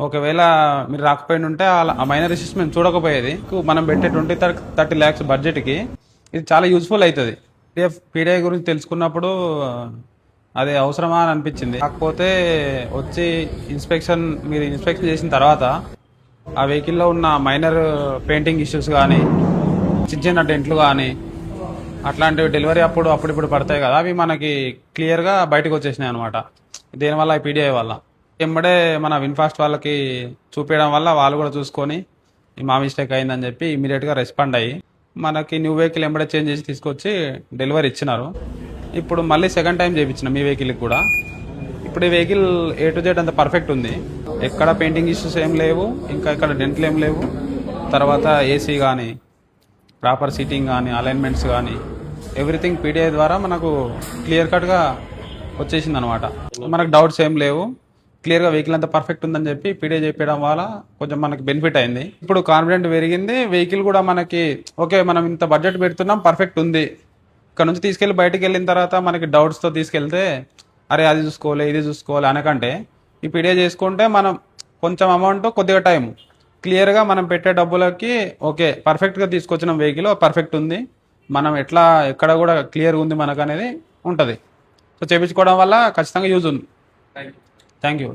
ఒకవేళ మీరు రాకపోయి ఉంటే ఆ మైనర్ ఇష్యూస్ మేము చూడకపోయేది. మనం పెట్టే 20-30 lakhs బడ్జెట్కి ఇది చాలా యూస్ఫుల్ అవుతుంది. పీడిఐ గురించి తెలుసుకున్నప్పుడు అది అవసరమా అని అనిపించింది. కాకపోతే వచ్చి మీరు ఇన్స్పెక్షన్ చేసిన తర్వాత ఆ వెహికల్లో ఉన్న మైనర్ పెయింటింగ్ ఇష్యూస్ కానీ, చిన్న చిన్న డెంట్లు కానీ, అట్లాంటివి డెలివరీ అప్పుడిప్పుడు పడతాయి కదా, అవి మనకి క్లియర్గా బయటకు వచ్చేసినాయి అనమాట. దీనివల్ల ఈ పీడిఐ వల్ల ఎంబడే మన విన్ఫాస్ట్ వాళ్ళకి చూపించడం వల్ల వాళ్ళు కూడా చూసుకొని మా మిస్టేక్ అయిందని చెప్పి ఇమీడియట్గా రెస్పాండ్ అయ్యి మనకి న్యూ వెహికల్ ఎంబడే చేంజ్ చేసి తీసుకొచ్చి డెలివరీ ఇచ్చినారు. ఇప్పుడు మళ్ళీ సెకండ్ టైం చేయించినాం ఈ వెహికల్కి కూడా. ఇప్పుడు ఈ వెహికల్ A to Z అంత పర్ఫెక్ట్ ఉంది. ఎక్కడ పెయింటింగ్ ఇష్యూస్ ఏం లేవు, ఇంకా ఇక్కడ డెంట్లు ఏం లేవు. తర్వాత ఏసీ కానీ, ప్రాపర్ సీటింగ్ కానీ, అలైన్మెంట్స్ కానీ, ఎవ్రీథింగ్ పీడిఐ ద్వారా మనకు క్లియర్ కట్గా వచ్చేసింది అనమాట. మనకు డౌట్స్ ఏం లేవు. క్లియర్గా వెహికల్ అంతా పర్ఫెక్ట్ ఉందని చెప్పి పీడిఐ చెప్పడం వల్ల కొంచెం మనకి బెనిఫిట్ అయింది. ఇప్పుడు కాన్ఫిడెంట్ పెరిగింది. వెహికల్ కూడా మనకి ఓకే, మనం ఇంత బడ్జెట్ పెడుతున్నాం, పర్ఫెక్ట్ ఉంది. ఇక్కడ నుంచి తీసుకెళ్ళి బయటకు వెళ్ళిన తర్వాత మనకి డౌట్స్తో తీసుకెళ్తే అరే అది చూసుకోవాలి ఇది చూసుకోవాలి అనకంటే ఈ పీడిఐ చేసుకుంటే మనం కొంచెం అమౌంట్ కొద్దిగా టైం క్లియర్గా మనం పెట్టే డబ్బులకి ఓకే పర్ఫెక్ట్గా తీసుకొచ్చిన వెహికల్ పర్ఫెక్ట్ ఉంది, మనం ఎక్కడ కూడా క్లియర్గా ఉంది మనకు అనేది ఉంటుంది. సో చేయించుకోవడం వల్ల ఖచ్చితంగా యూజ్ ఉంది. Thank you.